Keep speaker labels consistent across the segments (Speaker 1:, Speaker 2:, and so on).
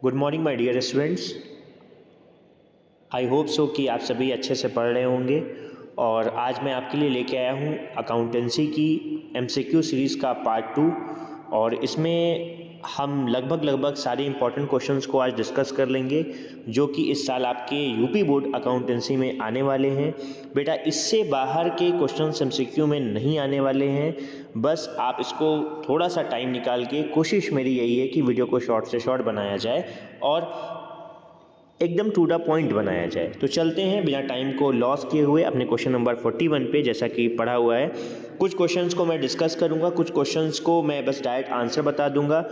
Speaker 1: Good morning my dear students. I hope so कि आप सभी अच्छे से पढ़ रहे होंगे। और आज मैं आपके लिए लेके आया हूँ अकाउंटेंसी की एमसीक्यू सीरीज़ का पार्ट 2। और इसमें हम लगभग सारे इंपॉर्टेंट क्वेश्चंस को आज डिस्कस कर लेंगे जो कि इस साल आपके यूपी बोर्ड अकाउंटेंसी में आने वाले हैं। बेटा इससे बाहर के क्वेश्चंस एमसीक्यू में नहीं आने वाले हैं। बस आप इसको थोड़ा सा टाइम निकाल के, कोशिश मेरी यही है कि वीडियो को शॉर्ट से शॉर्ट बनाया जाए और एकदम टू द पॉइंट बनाया जाए। तो चलते हैं बिना टाइम को लॉस किए हुए अपने क्वेश्चन नंबर 41 पे। जैसा कि पढ़ा हुआ है, कुछ क्वेश्चंस को मैं डिस्कस करूंगा, कुछ क्वेश्चंस को मैं बस डायरेक्ट आंसर बता दूंगा।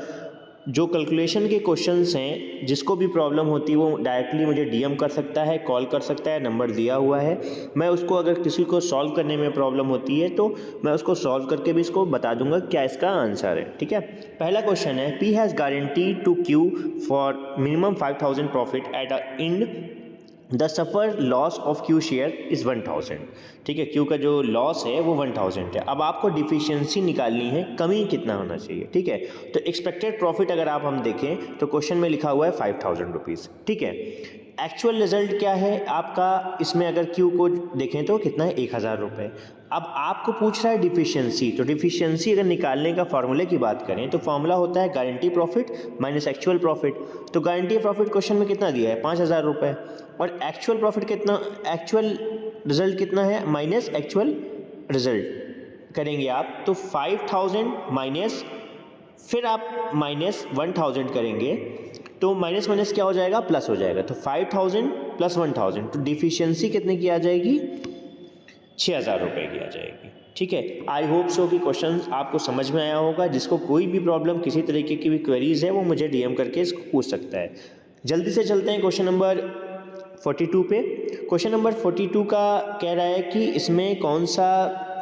Speaker 1: जो कैलकुलेशन के क्वेश्चंस हैं, जिसको भी प्रॉब्लम होती है वो डायरेक्टली मुझे डीएम कर सकता है, कॉल कर सकता है, नंबर दिया हुआ है। मैं उसको, अगर किसी को सॉल्व करने में प्रॉब्लम होती है तो मैं उसको सॉल्व करके भी इसको बता दूंगा क्या इसका आंसर है। ठीक है, पहला क्वेश्चन है, P has guarantee to Q for minimum 5000 profit at a end the suffer loss of Q share is 1000। ठीक है, क्यू का जो लॉस है वो 1000 है। अब आपको डिफिशियंसी निकालनी है, कमी कितना होना चाहिए। ठीक है, तो एक्सपेक्टेड प्रॉफिट अगर आप हम देखें तो क्वेश्चन में लिखा हुआ है 5000 रुपीज़। ठीक है, एक्चुअल रिजल्ट क्या है आपका, इसमें अगर क्यू को देखें तो कितना है, 1000 रुपये। अब आपको पूछ रहा है डिफिशियंसी, तो डिफिशियंसी अगर निकालने का फॉर्मूले की बात करें तो फॉर्मूला होता है guarantee profit minus actual profit. तो गारंटी प्रॉफिट क्वेश्चन में कितना दिया है, 5000 रुपये, और एक्चुअल प्रॉफिट कितना, एक्चुअल रिजल्ट कितना है माइनस एक्चुअल रिजल्ट करेंगे आप तो 5000 माइनस, फिर आप माइनस 1000 करेंगे तो माइनस माइनस क्या हो जाएगा, प्लस हो जाएगा। तो 5000 प्लस 1000, तो डिफिशियंसी कितने की आ जाएगी, 6000 रुपये की आ जाएगी। ठीक है, आई होप सो कि क्वेश्चन आपको समझ में आया होगा। जिसको कोई भी प्रॉब्लम, किसी तरीके की भी क्वेरीज है, वो मुझे डीएम करके इसको पूछ सकता है। जल्दी से चलते हैं क्वेश्चन नंबर 42 पे। क्वेश्चन नंबर 42 का कह रहा है कि इसमें कौन सा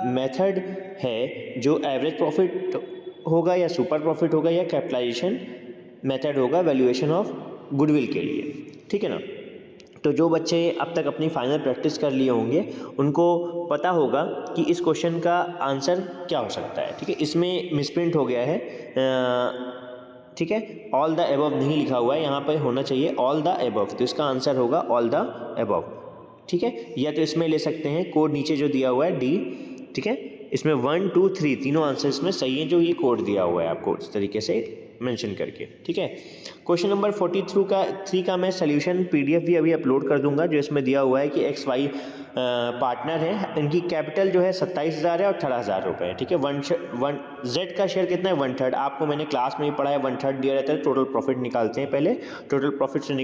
Speaker 1: मेथड है जो एवरेज प्रॉफिट होगा या सुपर प्रॉफिट होगा या कैपिटलाइजेशन मेथड होगा वैल्यूएशन ऑफ गुडविल के लिए। ठीक है ना, तो जो बच्चे अब तक अपनी फाइनल प्रैक्टिस कर लिए होंगे उनको पता होगा कि इस क्वेश्चन का आंसर क्या हो सकता है। ठीक है, इसमें मिसप्रिंट हो गया है। ठीक है, ऑल द एबव नहीं लिखा हुआ है, यहाँ पर होना चाहिए ऑल द एबव, तो इसका आंसर होगा ऑल द एबव। ठीक है, या तो इसमें ले सकते हैं कोड नीचे जो दिया हुआ है डी। ठीक है, इसमें 1 2 3 तीनों आंसर इसमें सही है, जो ये कोड दिया हुआ है आपको इस तरीके से मेंशन करके। ठीक है, क्वेश्चन नंबर 43 का मैं सोल्यूशन पीडीएफ भी अभी अपलोड कर दूंगा। जो इसमें दिया हुआ है कि एक्स वाई पार्टनर है, इनकी कैपिटल जो है 27000 है और 18000 रुपये। ठीक है, वन जेड का शेयर कितना है, 1/3। आपको मैंने क्लास में ही पढ़ा है 1/3 दिया रहता है। टोटल प्रॉफिट निकालते हैं, पहले टोटल प्रॉफिट से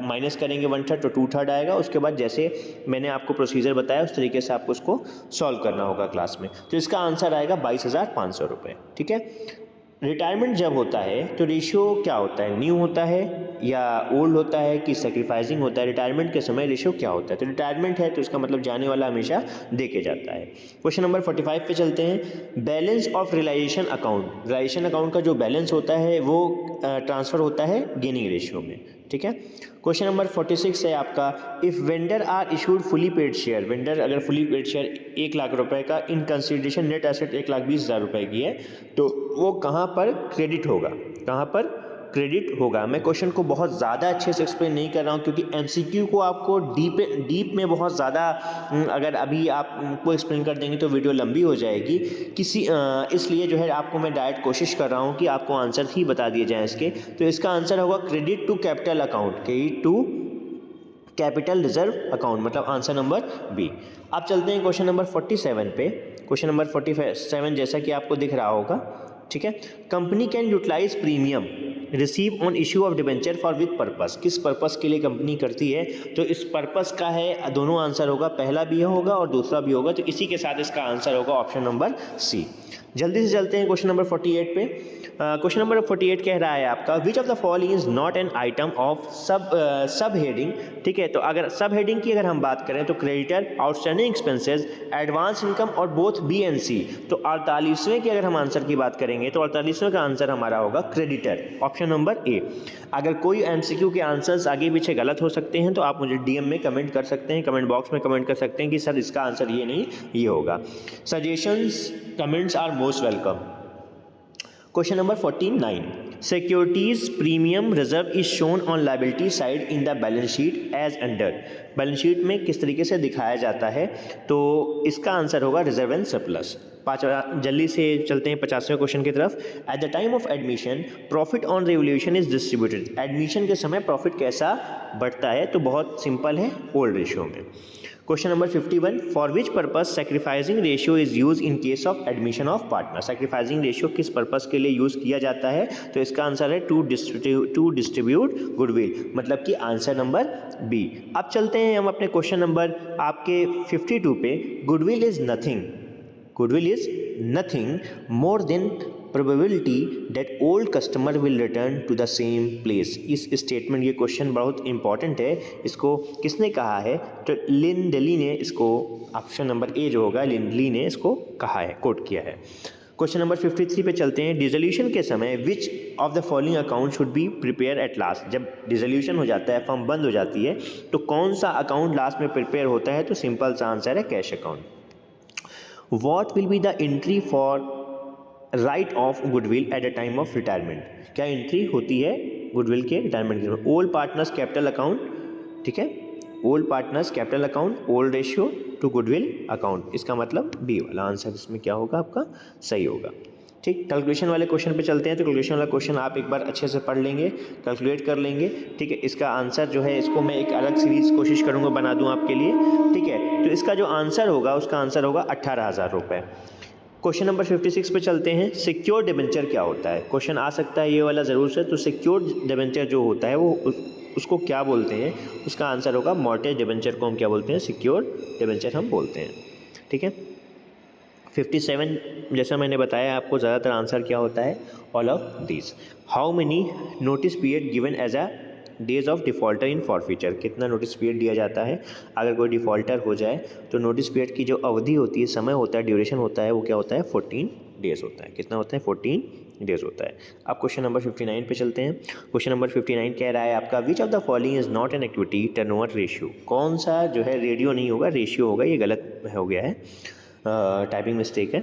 Speaker 1: माइनस करेंगे 1/3 तो 2/3 आएगा। उसके बाद जैसे मैंने आपको प्रोसीजर बताया उस तरीके से आपको उसको सॉल्व करना होगा क्लास में। तो इसका आंसर आएगा 22500 रुपये। ठीक है, रिटायरमेंट जब होता है तो रेशियो क्या होता है, न्यू होता है या ओल्ड होता है कि सेक्रीफाइसिंग होता है। रिटायरमेंट के समय रेशियो क्या होता है, तो रिटायरमेंट है तो इसका मतलब जाने वाला हमेशा दे के जाता है। क्वेश्चन नंबर 45 पे चलते हैं। Balance of realization account, realization account का जो बैलेंस होता है वो ट्रांसफ़र होता है गेनिंग रेशियो में। ठीक है, क्वेश्चन नंबर 46 है आपका, if vendor are issued fully paid share, vendor अगर फुली पेड शेयर 1 लाख रुपए का इन कंसिडरेशन नेट एसेट 1,20,000 रुपए की है तो वो कहाँ पर क्रेडिट होगा, कहाँ पर क्रेडिट होगा। मैं क्वेश्चन को बहुत ज़्यादा अच्छे से एक्सप्लेन नहीं कर रहा हूँ क्योंकि एमसीक्यू को आपको डीप में बहुत ज़्यादा अगर अभी आपको एक्सप्लेन कर देंगे तो वीडियो लंबी हो जाएगी इसलिए जो है आपको मैं डायरेक्ट कोशिश कर रहा हूँ कि आपको आंसर ही बता दिए जाएँ इसके। तो इसका आंसर होगा credit to capital account, credit to capital reserve account, मतलब आंसर नंबर बी। अब चलते हैं क्वेश्चन नंबर 47 पे। क्वेश्चन नंबर 47 जैसा कि आपको दिख रहा होगा। ठीक है, company can utilize premium receive on issue of debenture for with purpose, किस पर्पस के लिए कंपनी करती है, तो इस पर्पस का है, दोनों आंसर होगा, पहला भी होगा और दूसरा भी होगा, तो इसी के साथ इसका आंसर होगा ऑप्शन नंबर सी। जल्दी से चलते हैं क्वेश्चन नंबर 48 पे। क्वेश्चन नंबर 48 कह रहा है आपका, which of the following is not an item of सब हेडिंग। ठीक है, तो अगर सब हेडिंग की अगर हम बात करें तो creditor, outstanding expenses, advance income और बोथ बी एंड सी। तो 48वें की अगर हम आंसर की बात करेंगे तो 48वें का आंसर हमारा होगा क्रेडिटर, ऑप्शन नंबर ए। अगर कोई एमसीक्यू के आंसर्स आगे पीछे गलत हो सकते हैं तो आप मुझे डीएम में कमेंट कर सकते हैं, कमेंट बॉक्स में कमेंट कर सकते हैं कि सर इसका आंसर ये नहीं ये होगा। Suggestions comments are most welcome. Question number 49, securities premium reserve is shown on liability side in the balance sheet as under. Balance sheet में किस तरीके से दिखाया जाता है, तो इसका आंसर होगा रिजर्व एंड सरप्लस। जल्दी से चलते हैं 50वें क्वेश्चन की तरफ। Eight the time of admission profit on revolution is distributed. Admission के समय प्रॉफिट कैसा बढ़ता है, तो बहुत सिंपल है, ओल्ड रेशियो में। Question number 51, for which purpose sacrificing ratio is use in case of admission of partner. Sacrificing ratio किस पर्पज के लिए यूज किया जाता है, तो इसका आंसर है टू डिस्ट्रीब्यूट गुडविल, मतलब कि आंसर नंबर बी। अब चलते हैं हम अपने क्वेश्चन नंबर आपके 52 पे। Goodwill is nothing more than probability that old customer will return to the same place। इस स्टेटमेंट, ये क्वेश्चन बहुत इंपॉर्टेंट है, इसको किसने कहा है, तो लिंडली ने इसको, ऑप्शन नंबर ए जो होगा, लिंडली ने इसको कहा है, कोट किया है। क्वेश्चन नंबर 53 पे चलते हैं। डिसोल्यूशन के समय विच of the following account should be prepare at last. जब डिसोल्यूशन हो जाता है, फर्म बंद हो जाती है, तो कौन सा अकाउंट लास्ट में प्रिपेयर होता है, तो सिंपल सा आंसर है cash account. What will be the entry for right of goodwill eight the time of retirement. क्या एंट्री होती है गुडविल के रिटायरमेंट के समय, ओल्ड पार्टनर्स कैपिटल अकाउंट, ठीक है, old partners capital account, old ratio two goodwill account. इसका मतलब बी वाला आंसर इसमें क्या होगा, आपका सही होगा। ठीक, कैलकुलेशन वाले क्वेश्चन पे चलते हैं। तो कैलकुलेशन वाला क्वेश्चन आप एक बार अच्छे से पढ़ लेंगे, कैलकुलेट कर लेंगे, ठीक है। इसका आंसर जो है, इसको मैं एक अलग सीरीज कोशिश करूँगा बना दूँ आपके लिए, ठीक है। तो इसका जो आंसर होगा, उसका आंसर होगा 18,000 रुपये। क्वेश्चन नंबर 56 पे चलते हैं। सिक्योर्ड डिबेंचर क्या होता है, क्वेश्चन आ सकता है ये वाला ज़रूर से। तो सिक्योर्ड डिबेंचर जो होता है वो उसको क्या बोलते हैं, उसका आंसर होगा मॉर्टगेज डिबेंचर को हम क्या बोलते हैं, सिक्योर्ड डिबेंचर हम बोलते हैं, ठीक है। 57, जैसा मैंने बताया आपको, ज़्यादातर आंसर क्या होता है, all of this. How many notice period given as a days of defaulter in forfeiture. कितना नोटिस पीरियड दिया जाता है अगर कोई डिफ़ॉल्टर हो जाए, तो नोटिस पीरियड की जो अवधि होती है, समय होता है, ड्यूरेशन होता है, वो क्या होता है, 14 डेज़ होता है। कितना होता है, 14 डेज़ होता है। अब क्वेश्चन नंबर 59 पे चलते हैं। क्वेश्चन नंबर 59 कह रहा है आपका, which of the following is not an equity turnover ratio. कौन सा जो है रेडियो नहीं होगा, रेशियो होगा, ये गलत हो गया है, टाइपिंग मिस्टेक है,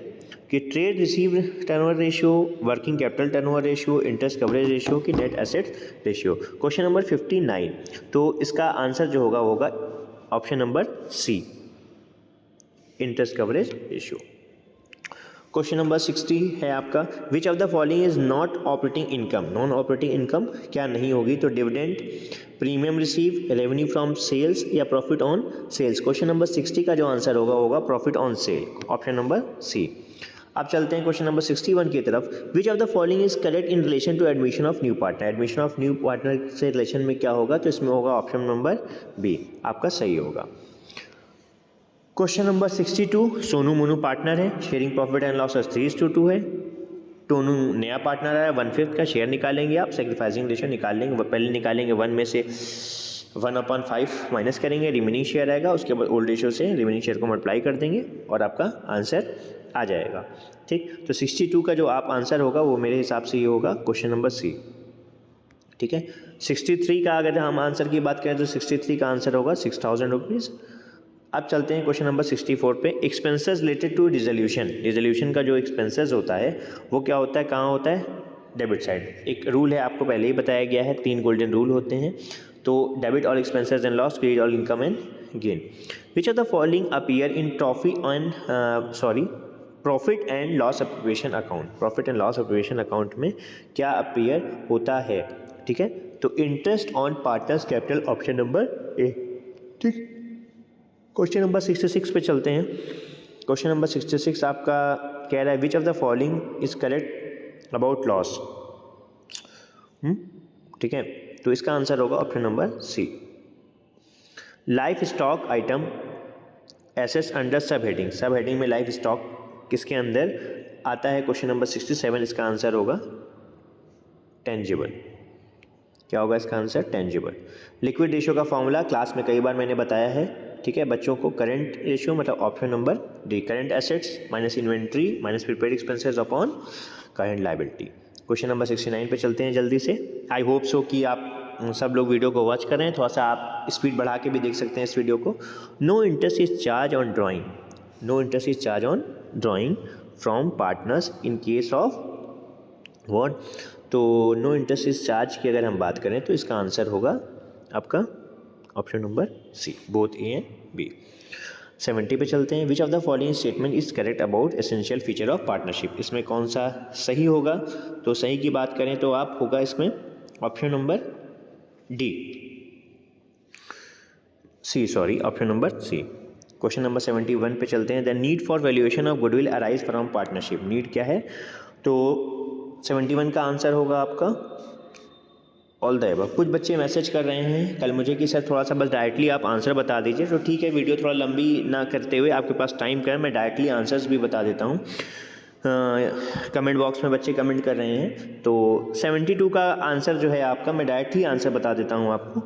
Speaker 1: कि trade receive turnover ratio, working capital turnover ratio, interest coverage ratio, की net asset ratio. Question number 59, तो इसका आंसर जो होगा option number C, interest coverage ratio. Question number 60 है आपका, which of the following is not operating income. Non operating income क्या नहीं होगी, तो dividend, premium receive, revenue from sales, या profit on sales. Question number 60 का जो आंसर होगा profit on sale, option number C. अब चलते हैं क्वेश्चन नंबर 61 की तरफ। Which of the following is correct in relation to admission of new partner. Admission of new partner से relation में क्या होगा, तो इसमें होगा ऑप्शन नंबर बी, आपका सही होगा। Question number 62, Sonu Monu partner है, शेयरिंग प्रॉफिट एंड लॉस 3:2 है। टोनू नया पार्टनर है, 1/5 का शेयर निकालेंगे आप, सेक्रीफाइसिंग रेशियो निकाल लेंगे, पहले निकालेंगे 1 में से 1/5 माइनस करेंगे, रिमेनिंग शेयर आएगा, उसके बाद ओल्ड रेशियो से रिमेनिंग शेयर को मल्टीप्लाई कर देंगे और आपका आंसर आ जाएगा। ठीक, तो 62 का जो आप आंसर होगा वो मेरे हिसाब से ये होगा क्वेश्चन नंबर सी, ठीक है। 63 का अगर हम आंसर की बात करें तो 63 का आंसर होगा 6,000 रुपीज़। अब चलते हैं क्वेश्चन नंबर 64 पे। Expenses related to dissolution. Dissolution का जो एक्सपेंसेस होता है वो क्या होता है, कहाँ होता है, डेबिट साइड। एक रूल है, आपको पहले ही बताया गया है, 3 गोल्डन रूल होते हैं। तो debit all expenses and loss, credit all income and gain. Which of the following appear in profit and loss appropriation account. Profit and loss appropriation account में क्या अपीयर होता है, ठीक है। तो interest on partners capital, option number A, ठीक। Question number 66 पे चलते हैं। क्वेश्चन नंबर 66 आपका कह रहा है, which of the following is correct about loss, ठीक है। तो इसका आंसर होगा option number C, life stock item assets under sub heading. Sub heading में लाइफ स्टॉक किसके अंदर आता है, क्वेश्चन नंबर 67, इसका आंसर होगा टेंजिबल। क्या होगा इसका आंसर, टेंजिबल। लिक्विड रेशियो का फॉर्मूला क्लास में कई बार मैंने बताया है, ठीक है बच्चों को। करंट रेशियो मतलब option number D, current assets minus inventory minus prepaid expenses upon current liability. Question number 69 पे चलते हैं जल्दी से। आई होप सो कि आप सब लोग वीडियो को वॉच करें, थोड़ा सा आप स्पीड बढ़ा के भी देख सकते हैं इस वीडियो को। No interest is charge on drawing, no interest is charge on drawing from partners in case of what, तो नो इंटरेस्ट इज चार्ज की अगर हम बात करें तो इसका आंसर होगा आपका option number C, both A and B. 70 पे चलते हैं। Which of the following statement is correct about essential feature of partnership, इसमें कौन सा सही होगा? तो सही की बात करें तो आप होगा इसमें option number D, C sorry, option number C. Question number 71 पे चलते हैं। The need for valuation of goodwill arise from partnership, need क्या है? तो 71 का आंसर होगा आपका ऑल द एबव। कुछ बच्चे मैसेज कर रहे हैं कल मुझे कि सर थोड़ा सा बस डायरेक्टली आप आंसर बता दीजिए, तो ठीक है, वीडियो थोड़ा लंबी ना करते हुए आपके पास टाइम का है, मैं डायरेक्टली आंसर्स भी बता देता हूँ। कमेंट बॉक्स में बच्चे कमेंट कर रहे हैं, तो 72 का आंसर जो है आपका, मैं डायरेक्टली आंसर बता देता हूँ आपको।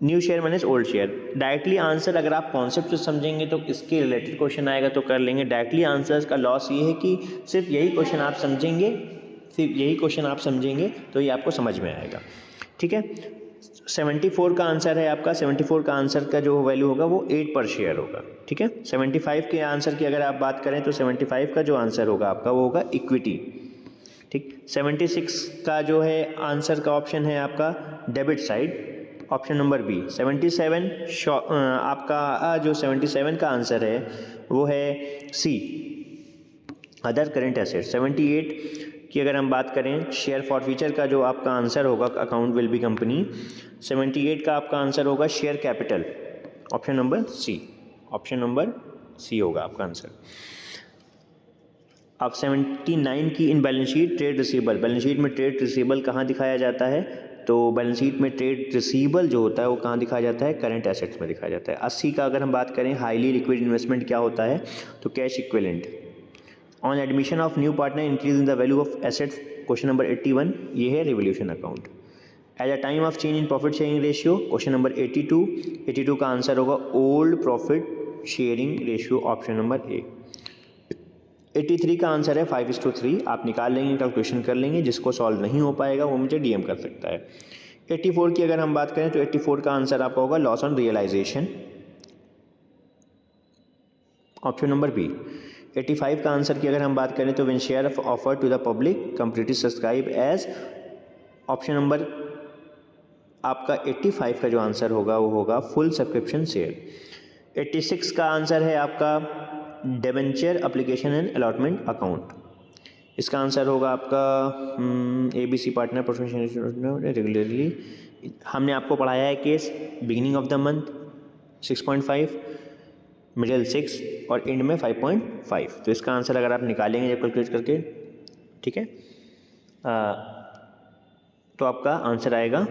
Speaker 1: New share minus old share, directly answer अगर आप कॉन्सेप्ट से समझेंगे तो इसके रिलेटेड क्वेश्चन आएगा तो कर लेंगे। डायरेक्टली आंसर्स का लॉस ये है कि सिर्फ यही क्वेश्चन आप समझेंगे, सिर्फ यही क्वेश्चन आप समझेंगे तो ये आपको समझ में आएगा, ठीक है। 74 का आंसर है आपका, 74 का आंसर का जो वैल्यू होगा वो 8 पर शेयर होगा, ठीक है। 75 के आंसर की अगर आप बात करें तो 75 का जो आंसर होगा आपका वो होगा इक्विटी, ठीक। 76 का जो है आंसर का ऑप्शन है आपका debit side, option number B. 77 आपका जो 77 का आंसर है वो है सी, अदर करेंट एसेट। 78 की अगर हम बात करें शेयर फॉर फ्यूचर का जो आपका आंसर होगा अकाउंट विल बी कंपनी, 78 का आपका आंसर होगा share capital, option number C, option number C होगा आपका आंसर। अब 79 की in balance sheet trade receivable, balance sheet में ट्रेड रिसीबल कहाँ दिखाया जाता है? तो बैलेंस शीट में ट्रेड रिसीबल जो होता है वो कहाँ दिखाया जाता है? करंट एसेट्स में दिखाया जाता है। 80 का अगर हम बात करें हाईली लिक्विड इन्वेस्टमेंट क्या होता है? तो cash equivalent. On admission of new partner increase in the value of assets, question number 81 ये है revolution account. Eight the time of change in profit sharing ratio, question number 82 का answer होगा old profit sharing ratio, option number ए। 83 का answer है 5:3, आप निकाल लेंगे, calculation कर लेंगे, जिसको सॉल्व नहीं हो पाएगा वो मुझे डीएम कर सकता है। 84 की अगर हम बात करें तो 84 का आंसर आपका होगा loss on realization, option number B. 85 का आंसर की अगर हम बात करें तो when share offer to the public completely subscribe as, option number आपका 85 का जो आंसर होगा वो होगा फुल सब्सक्रिप्शन शेयर। 86 का आंसर है आपका debenture application and allotment account, इसका आंसर होगा आपका ABC पार्टनर प्रोफेशनल रेगुलरली। हमने आपको पढ़ाया है case beginning of the month 6.5, middle 6 और एंड में 5.5, तो इसका आंसर अगर आप निकालेंगे जब कैलकुलेट करके, ठीक है, तो आपका आंसर आएगा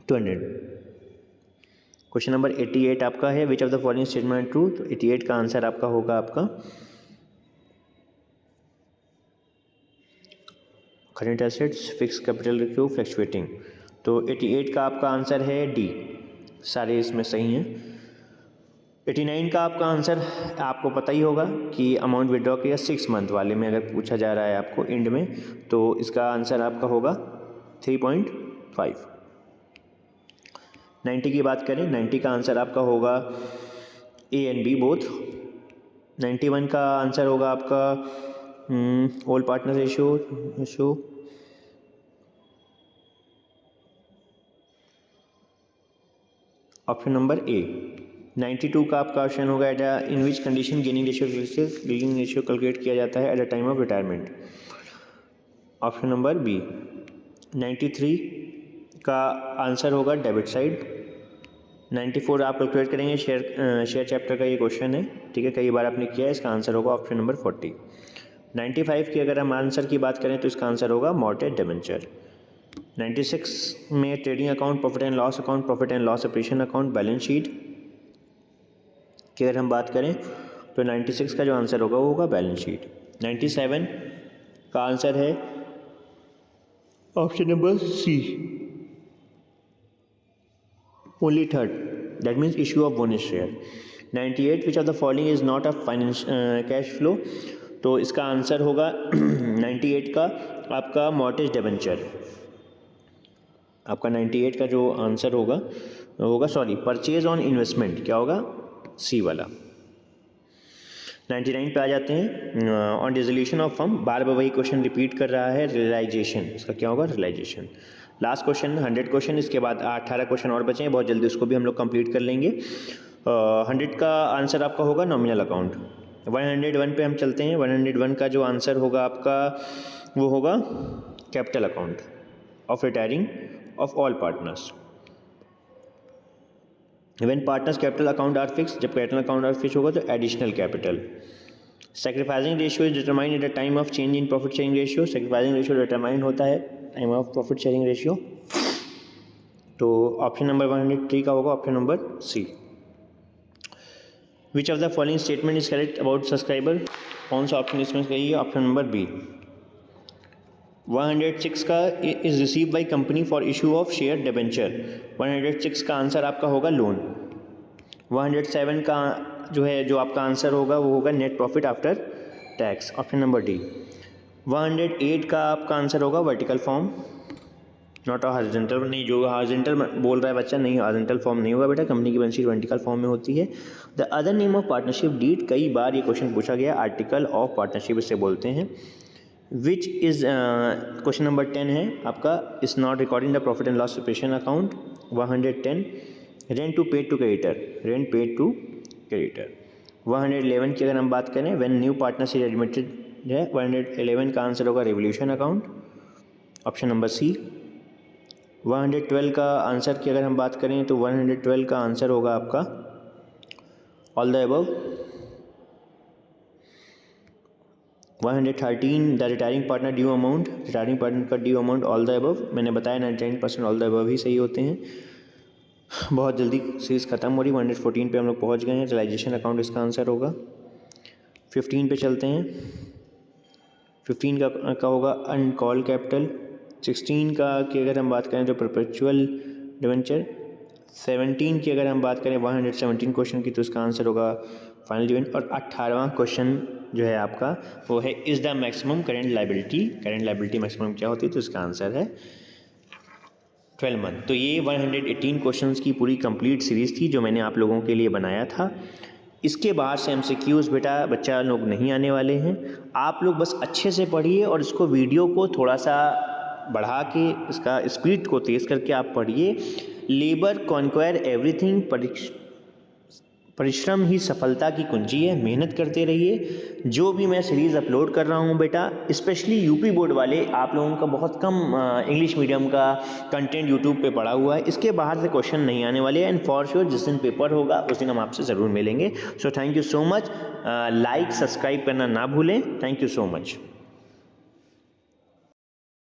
Speaker 1: 200। क्वेश्चन नंबर 88 आपका है which of the following statement true, तो 88 का आंसर आपका होगा आपका current assets, fix capital ratio, fluctuating, तो 88 का आपका आंसर है डी, सारे इसमें सही हैं। 89 का आपका आंसर आपको पता ही होगा कि अमाउंट विड्रॉ किया 6 मंथ वाले में अगर पूछा जा रहा है आपको एंड में, तो इसका आंसर आपका होगा 3.5। 90 की बात करें, 90 का आंसर आपका होगा ए एंड बी बोथ। 91 का आंसर होगा आपका all partner ratio, option number A. 92 का आपका ऑप्शन होगा at in which condition gaining ratio calculate किया जाता है at the time of retirement, option number B. 93 का आंसर होगा डेबिट साइड। 94 आप कैलकुलेट करेंगे, शेयर चैप्टर का ये क्वेश्चन है, ठीक है, कई बार आपने किया है, इसका आंसर होगा ऑप्शन नंबर 40। 95 की अगर हम आंसर की बात करें तो इसका आंसर होगा मॉर्टेज डिबेंचर। 96 में trading account, profit and loss account, profit and loss operation account, balance sheet की अगर हम बात करें तो 96 का जो आंसर होगा वो होगा बैलेंस शीट। 97 का आंसर है option number C, only third, that means issue of bonus share. 98 which of the following is not a finance cash flow, तो इसका आंसर होगा 98 का आपका मॉर्टेज डिबेंचर, आपका 98 का जो आंसर होगा सॉरी परचेज ऑन इन्वेस्टमेंट, क्या होगा सी वाला। 99 पे आ जाते हैं। ऑन डिसोल्यूशन ऑफ फर्म, बार बार वही क्वेश्चन रिपीट कर रहा है, रियलाइजेशन, इसका क्या होगा, रियलाइजेशन। लास्ट क्वेश्चन 100 क्वेश्चन, इसके बाद 18 क्वेश्चन और बचे हैं, बहुत जल्दी उसको भी हम लोग कंप्लीट कर लेंगे। 100 का आंसर आपका होगा नॉमिनल अकाउंट। 101 पे हम चलते हैं। 101 का जो आंसर होगा आपका वो होगा capital account of retiring of all partners. When partners capital account are fixed, जब कैपिटल अकाउंट आर फिक्स होगा तो additional capital. Sacrificing ratio is determined at the time of change in profit sharing ratio. Sacrificing ratio determined होता है time of profit sharing ratio. तो option number 103 का होगा option number C. Which of the following statement is correct about subscriber, कौन सा option इसमें सही है, ऑप्शन नंबर बी। 106 का is receive by company for issue of share debenture. 106 का आंसर आपका होगा लोन। 107 का जो है जो आपका आंसर होगा वो होगा net profit after tax, option number D. 108 का आपका आंसर होगा vertical form, not a horizontal, नहीं, जो हॉरिजॉन्टल बोल रहा है बच्चा, नहीं हॉरिजॉन्टल फॉर्म नहीं होगा बेटा, कंपनी की बैलेंस शीट वर्टिकल फॉर्म में होती है। The other name of partnership deed, कई बार ये क्वेश्चन पूछा गया, आर्टिकल ऑफ पार्टनरशिप इसे बोलते हैं। विच इज़ क्वेश्चन नंबर 10 है आपका, is not recording the profit and loss separation account. 110 rent to paid to creditor, rent paid to creditor. 111 की अगर हम बात करें, व्हेन न्यू पार्टनरशिप एडमिटेड है, 111 का आंसर होगा revolution account, option number C. 112 का आंसर की अगर हम बात करें तो 112 का आंसर होगा आपका all the above. 113 the retiring partner due amount, retiring partner का due amount all the above, मैंने बताया 99% ऑल द अबव ही सही होते हैं। बहुत जल्दी सीरीज खत्म हो रही। 114 पे हम लोग पहुंच गए हैं, रियलाइजेशन अकाउंट इसका आंसर होगा। 15 पे चलते हैं। 15 का होगा अनकॉल्ड कैपिटल। 16 का की अगर हम बात करें तो परपेचुअल डिवेंचर। 17 की अगर हम बात करें 117 क्वेश्चन की तो इसका आंसर होगा फाइनल डिवेंचर। और 18वां क्वेश्चन जो है आपका वो है is the maximum current liability, current liability maximum क्या होती है, तो इसका आंसर है 12 मंथ। तो ये 118 क्वेश्चंस की पूरी कंप्लीट सीरीज़ थी जो मैंने आप लोगों के लिए बनाया था। इसके बाहर से MCQs बेटा बच्चा लोग नहीं आने वाले हैं, आप लोग बस अच्छे से पढ़िए और इसको वीडियो को थोड़ा सा बढ़ा के इसका स्पीड को तेज़ करके आप पढ़िए। लेबर कॉन्क्वायर एवरीथिंग, परिश्रम ही सफलता की कुंजी है, मेहनत करते रहिए। जो भी मैं सीरीज़ अपलोड कर रहा हूँ बेटा, स्पेशली यूपी बोर्ड वाले आप लोगों का बहुत कम इंग्लिश मीडियम का कंटेंट यूट्यूब पे पड़ा हुआ है, इसके बाहर से क्वेश्चन नहीं आने वाले हैं। एंड फॉर श्योर जिस दिन पेपर होगा उस दिन हम आपसे ज़रूर मिलेंगे। So thank you so much, like subscribe करना ना भूलें। Thank you so much.